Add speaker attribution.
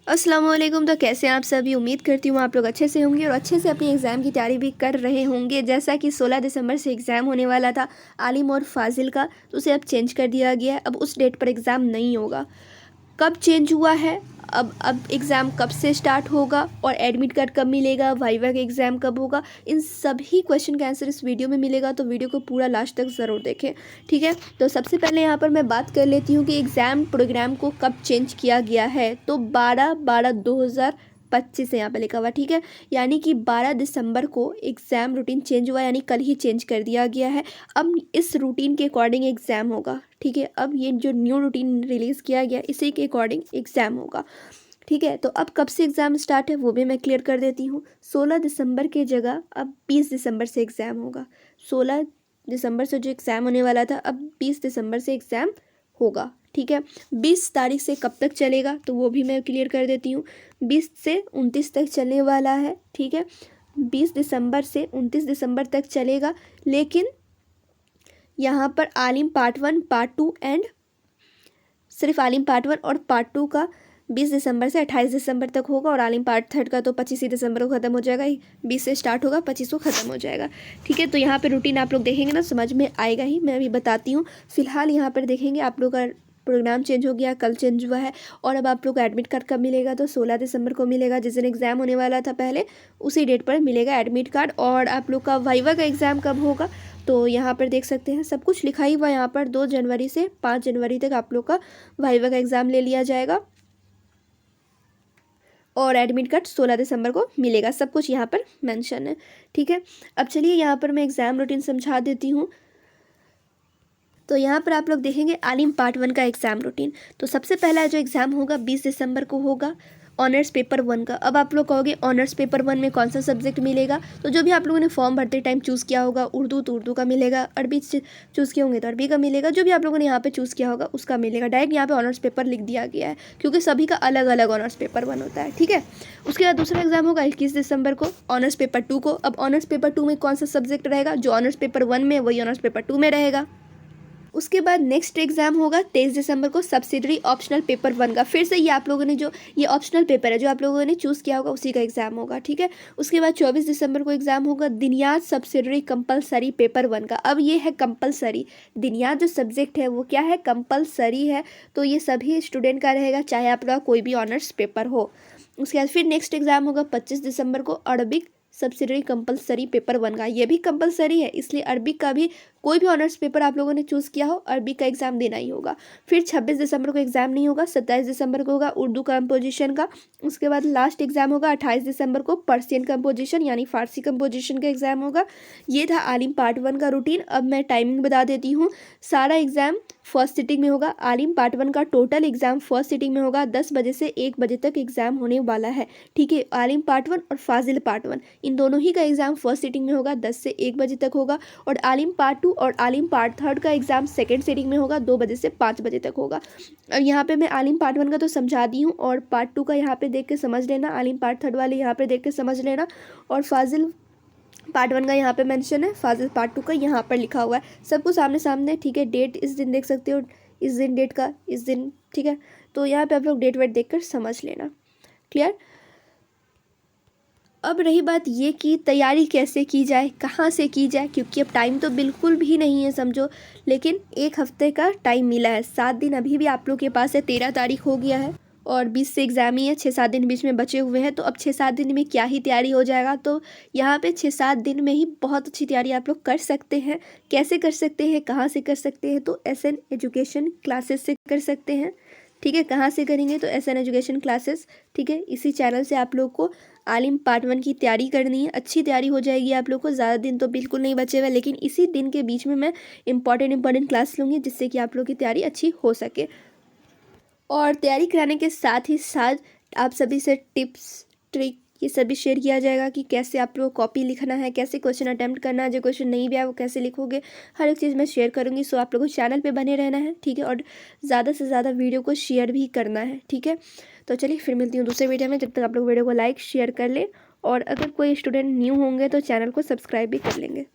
Speaker 1: अस्सलामुअलैकुम। तो कैसे हैं आप सभी। उम्मीद करती हूँ आप लोग अच्छे से होंगे और अच्छे से अपनी एग्ज़ाम की तैयारी भी कर रहे होंगे। जैसा कि 16 दिसंबर से एग्ज़ाम होने वाला था आलिम और फाजिल का, तो उसे अब चेंज कर दिया गया है। अब उस डेट पर एग्ज़ाम नहीं होगा। कब चेंज हुआ है, अब एग्ज़ाम कब से स्टार्ट होगा और एडमिट कार्ड कब मिलेगा, वाइवा का एग्ज़ाम कब होगा, इन सभी क्वेश्चन का आंसर इस वीडियो में मिलेगा। तो वीडियो को पूरा लास्ट तक ज़रूर देखें, ठीक है। तो सबसे पहले यहाँ पर मैं बात कर लेती हूँ कि एग्ज़ाम प्रोग्राम को कब चेंज किया गया है। तो 12/12/2025 है यहाँ पर लिखा हुआ, ठीक है। यानी कि 12 दिसंबर को एग्ज़ाम रूटीन चेंज हुआ, यानी कल ही चेंज कर दिया गया है। अब इस रूटीन के अकॉर्डिंग एग्ज़ाम होगा, ठीक है। अब ये जो न्यू रूटीन रिलीज़ किया गया इसी के अकॉर्डिंग एग्ज़ाम होगा, ठीक है। तो अब कब से एग्ज़ाम स्टार्ट है वो भी मैं क्लियर कर देती हूँ। 16 दिसंबर की जगह अब 20 दिसंबर से एग्ज़ाम होगा। 16 दिसंबर से जो एग्ज़ाम होने वाला था अब 20 दिसंबर से एग्ज़ाम होगा, ठीक है। 20 तारीख से कब तक चलेगा तो वो भी मैं क्लियर कर देती हूँ। 20 से 29 तक चलने वाला है, ठीक है। 20 दिसंबर से 29 दिसंबर तक चलेगा। लेकिन यहाँ पर आलिम पार्ट 1 पार्ट 2 एंड सिर्फ आलिम पार्ट 1 और पार्ट 2 का 20 दिसंबर से 28 दिसंबर तक होगा और आलिम पार्ट 3 का तो 25 ही दिसंबर को ख़त्म हो जाएगा। 20 से स्टार्ट होगा, 25 को ख़त्म हो जाएगा, ठीक है। तो यहाँ पे रूटीन आप लोग देखेंगे ना, समझ में आएगा ही। मैं अभी बताती हूँ। फिलहाल यहाँ पर देखेंगे आप लोग का प्रोग्राम चेंज हो गया, कल चेंज हुआ है। और अब आप लोग को एडमिट कार्ड कब मिलेगा तो 16 दिसंबर को मिलेगा। जिस दिन एग्ज़ाम होने वाला था पहले उसी डेट पर मिलेगा एडमिट कार्ड। और आप लोग का वाइवा का एग्ज़ाम कब होगा तो यहाँ पर देख सकते हैं, सब कुछ लिखा ही हुआ यहाँ पर। 2 जनवरी से 5 जनवरी तक आप लोग का वाइवा का एग्ज़ाम ले लिया जाएगा और एडमिट कार्ड 16 दिसंबर को मिलेगा। सब कुछ यहाँ पर मेंशन है, ठीक है। अब चलिए यहाँ पर मैं एग्ज़ाम रूटीन समझा देती हूँ। तो यहाँ पर आप लोग देखेंगे आलिम पार्ट 1 का एग्ज़ाम रूटीन। तो सबसे पहला जो एग्ज़ाम होगा 20 दिसंबर को होगा ऑनर्स पेपर 1 का। अब आप लोग कहोगे ऑनर्स पेपर 1 में कौन सा सब्जेक्ट मिलेगा, तो जो भी आप लोगों ने फॉर्म भरते टाइम चूज़ किया होगा, उर्दू तो उर्दू का मिलेगा, अरबी चूज़ किए होंगे तो अरबी का मिलेगा। जो भी आप लोगों ने यहाँ पे चूज़ किया होगा उसका मिलेगा। डायरेक्ट यहाँ पे ऑनर्स पेपर लिख दिया गया है क्योंकि सभी का अलग अलग ऑनर्स पेपर 1 होता है, ठीक है। उसके बाद दूसरा एग्जाम होगा 21 दिसंबर को ऑनर्स पेपर 2 को। अब ऑनर्स पेपर 2 में कौन सा सब्जेक्ट रहेगा, जो ऑनर्स पेपर 1 में वही ऑनर्स पेपर 2 में रहेगा। उसके बाद नेक्स्ट एग्जाम होगा 23 दिसंबर को सब्सिडरी ऑप्शनल पेपर 1 का। फिर से ये आप लोगों ने जो ये ऑप्शनल पेपर है जो आप लोगों ने चूज़ किया होगा उसी का एग्जाम होगा, ठीक है। उसके बाद 24 दिसंबर को एग्जाम होगा दिनियात सब्सिडरी कंपलसरी पेपर 1 का। अब ये है कंपलसरी, दिनियात जो सब्जेक्ट है वो क्या है, कंपलसरी है। तो ये सभी स्टूडेंट का रहेगा चाहे आपका कोई भी ऑनर्स पेपर हो। उसके बाद फिर नेक्स्ट एग्जाम होगा 25 दिसंबर को अरबिक सब्सिडरी कंपलसरी पेपर 1 का। ये भी कंपलसरी है, इसलिए अरबिक का भी कोई भी ऑनर्स पेपर आप लोगों ने चूज़ किया हो अरबिक का एग्ज़ाम देना ही होगा। फिर 26 दिसंबर को एग्ज़ाम नहीं होगा, 27 दिसंबर को होगा उर्दू कंपोजिशन का। उसके बाद लास्ट एग्ज़ाम होगा 28 दिसंबर को पर्सियन कंपोजिशन यानी फ़ारसी कंपोजिशन का एग्ज़ाम होगा। ये था आलिम पार्ट 1 का रूटीन। अब मैं टाइमिंग बता देती हूँ। सारा एग्ज़ाम फर्स्ट सिटिंग में होगा। आलिम पार्ट 1 का टोटल एग्ज़ाम फर्स्ट सिटिंग में होगा। 10 बजे से 1 बजे तक एग्ज़ाम होने वाला है, ठीक है। आलिम पार्ट 1 और फाजिल पार्ट 1 इन दोनों ही का एग्ज़ाम फर्स्ट सिटिंग में होगा, 10 से 1 बजे तक होगा। और आलिम पार्ट 2 और आलिम पार्ट 3 का एग्ज़ाम सेकेंड सिटिंग में होगा, 2 बजे से 5 बजे तक होगा। अब यहाँ पे मैं आलिम पार्ट 1 का तो समझा दी हूँ और पार्ट 2 का यहाँ पे देख के समझ लेना। आलिम पार्ट 3 वाले यहाँ पे देख के समझ लेना। और फाजिल पार्ट 1 का यहाँ पे मेंशन है, फाजिल पार्ट 2 का यहाँ पर लिखा हुआ है। सब कुछ सामने सामने, ठीक है। डेट इस दिन देख सकते हो, इस दिन डेट का इस दिन, ठीक है। तो यहाँ पे आप लोग डेट वेट देख कर समझ लेना, क्लियर। अब रही बात ये कि तैयारी कैसे की जाए, कहाँ से की जाए, क्योंकि अब टाइम तो बिल्कुल भी नहीं है समझो। लेकिन 1 हफ्ते का टाइम मिला है, 7 दिन अभी भी आप लोग के पास है। 13 तारीख हो गया है और 20 से एग्ज़ाम ही है, 6-7 दिन बीच में बचे हुए हैं। तो अब 6-7 दिन में क्या ही तैयारी हो जाएगा। तो यहाँ पे 6-7 दिन में ही बहुत अच्छी तैयारी आप लोग कर सकते हैं। कैसे कर सकते हैं, कहाँ से कर सकते हैं, तो SN एजुकेशन क्लासेस से कर सकते हैं, ठीक है। कहाँ से करेंगे तो SN एजुकेशन क्लासेस, ठीक है। इसी चैनल से आप लोग को आलिम पार्ट 1 की तैयारी करनी है। अच्छी तैयारी हो जाएगी आप लोग को। ज़्यादा दिन तो बिल्कुल नहीं बचेगा, लेकिन इसी दिन के बीच में मैं इंपॉर्टेंट क्लास लूँगी जिससे कि आप लोग की तैयारी अच्छी हो सके। और तैयारी कराने के साथ ही साथ आप सभी से टिप्स ट्रिक ये सभी शेयर किया जाएगा कि कैसे आप लोग कॉपी लिखना है, कैसे क्वेश्चन अटैम्प्ट करना है, जो क्वेश्चन नहीं भी आया वो कैसे लिखोगे, हर एक चीज़ मैं शेयर करूँगी। सो आप लोगों को चैनल पे बने रहना है, ठीक है। और ज़्यादा से ज़्यादा वीडियो को शेयर भी करना है, ठीक है। तो चलिए फिर मिलती हूँ दूसरे वीडियो में। जब तक आप लोग वीडियो को लाइक शेयर कर लें और अगर कोई स्टूडेंट न्यू होंगे तो चैनल को सब्सक्राइब भी कर लेंगे।